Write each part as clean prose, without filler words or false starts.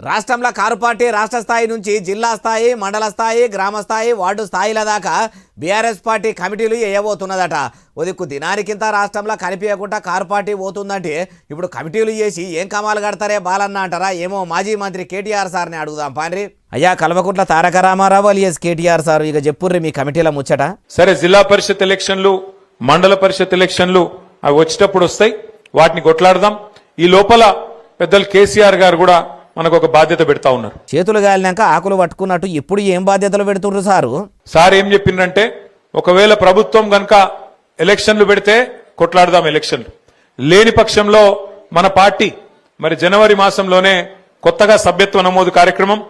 రాష్ట్రంలో car party రాష్ట్ర స్థాయి నుంచి జిల్లా స్థాయి, మండల స్థాయి, గ్రామ స్థాయి, వార్డు స్థాయిల దాకా బీఆర్ఎస్ పార్టీ కమిటీలు వేయబోతున్నదట. ఉదిక్కు దినానికింత రాష్ట్రంలో కనిపించకుండా కారు పార్టీ పోతుందంటే ఇప్పుడు కమిటీలు చేసి ఏం కమాలు కడతారే బాలన్న అంటారా? ఏమో మాజీ మంత్రి కేటీఆర్ సార్ని అడుగుదాం పాండ్రి. అయ్యా కల్వకుంట్ల తారక రామారావు అలియస్ కేటీఆర్ సార్, ఇక చెప్పుర్రి మీ కమిటీల ముచ్చట. సరే, జిల్లా పరిషత్ ఎలక్షన్లు, మండల పరిషత్ ఎలక్షన్లు అవి వచ్చేటప్పుడు వస్తాయి, వాటిని కొట్లాడదాం. ఈ లోపల పెద్దలు కేసీఆర్ గారు కూడా మనకు ఒక బాధ్యత పెడతా ఉన్నారు. చేతులు గాలినాక ఆకులు పట్టుకున్నట్టు ఇప్పుడు ఏం బాధ్యతలు పెడుతున్నారు సారు? సార్ ఏం చెప్పిండ్రంటే, ఒకవేళ ప్రభుత్వం గనక ఎలక్షన్లు పెడితే కొట్లాడదాం, ఎలక్షన్లు లేని పక్షంలో మన పార్టీ మరి జనవరి మాసంలోనే కొత్తగా సభ్యత్వ నమోదు కార్యక్రమం,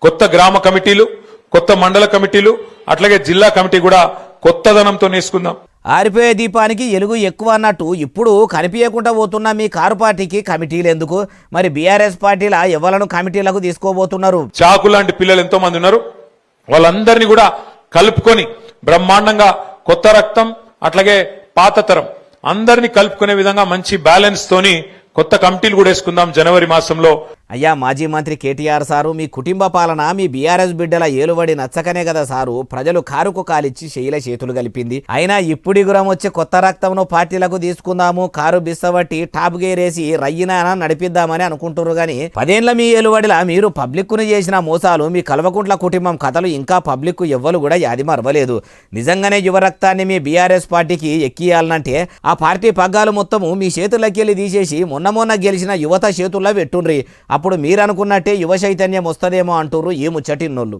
కొత్త గ్రామ కమిటీలు, కొత్త మండల కమిటీలు, అట్లాగే జిల్లా కమిటీ కూడా కొత్తదనంతో నేసుకుందాం. ఆరిపోయే దీపానికి ఎలుగు ఎక్కువ అన్నట్టు ఇప్పుడు కనిపించకుండా పోతున్న మీ కారు పార్టీకి కమిటీలు ఎందుకు? మరి బీఆర్ఎస్ పార్టీలా ఎవలను కమిటీలకు తీసుకోబోతున్నారు? చాకు లాంటి పిల్లలు ఎంతో మంది ఉన్నారు, వాళ్ళందరినీ కూడా కలుపుకొని బ్రహ్మాండంగా కొత్త రక్తం అట్లాగే పాత తరం అందరినీ కలుపుకునే విధంగా మంచి బ్యాలెన్స్ తోని కొత్త కమిటీలు కూడా వేసుకుందాం జనవరి మాసంలో. అయ్యా మాజీ మంత్రి కేటీఆర్ సారు, మీ కుటుంబ పాలన మీ బీఆర్ఎస్ బిడ్డల ఏలుబడి నచ్చకనే కదా సారు ప్రజలు కారుకు కాలిచ్చి శైల చేతులు కలిపింది. అయినా ఇప్పుడు గురం వచ్చి కొత్త రక్తంను పార్టీలకు తీసుకుందాము, కారు బిස්සబట్టి టాప్ గేరేసి రయ్యినా నడిపిద్దామని అనుకుంటున్నారు. గాని 10 ఏళ్ల మీ ఏలుబడిలా మీరు పబ్లిక్ ను చేసిన మోసాలు, మీ కల్వకుంట్ల కుటుంబం కథలు ఇంకా పబ్లిక్ ఎవ్వరు కూడా యాది మరవలేదు. నిజంగానే యువ రక్తాన్ని మీ బీఆర్ఎస్ పార్టీకి ఎక్కియాలనంటే ఆ పార్టీ పగ్గాలు మొత్తము మీ చేతులకెళ్ళి తీసేసి మొన్న గెలిచిన యువత చేతుల్లో పెట్టుండ్రి. అప్పుడు మీరు అనుకున్నట్టే యువ చైతన్యం వస్తుందేమో అంటుర్రు ఈ ముచ్చటిన్నోళ్ళు.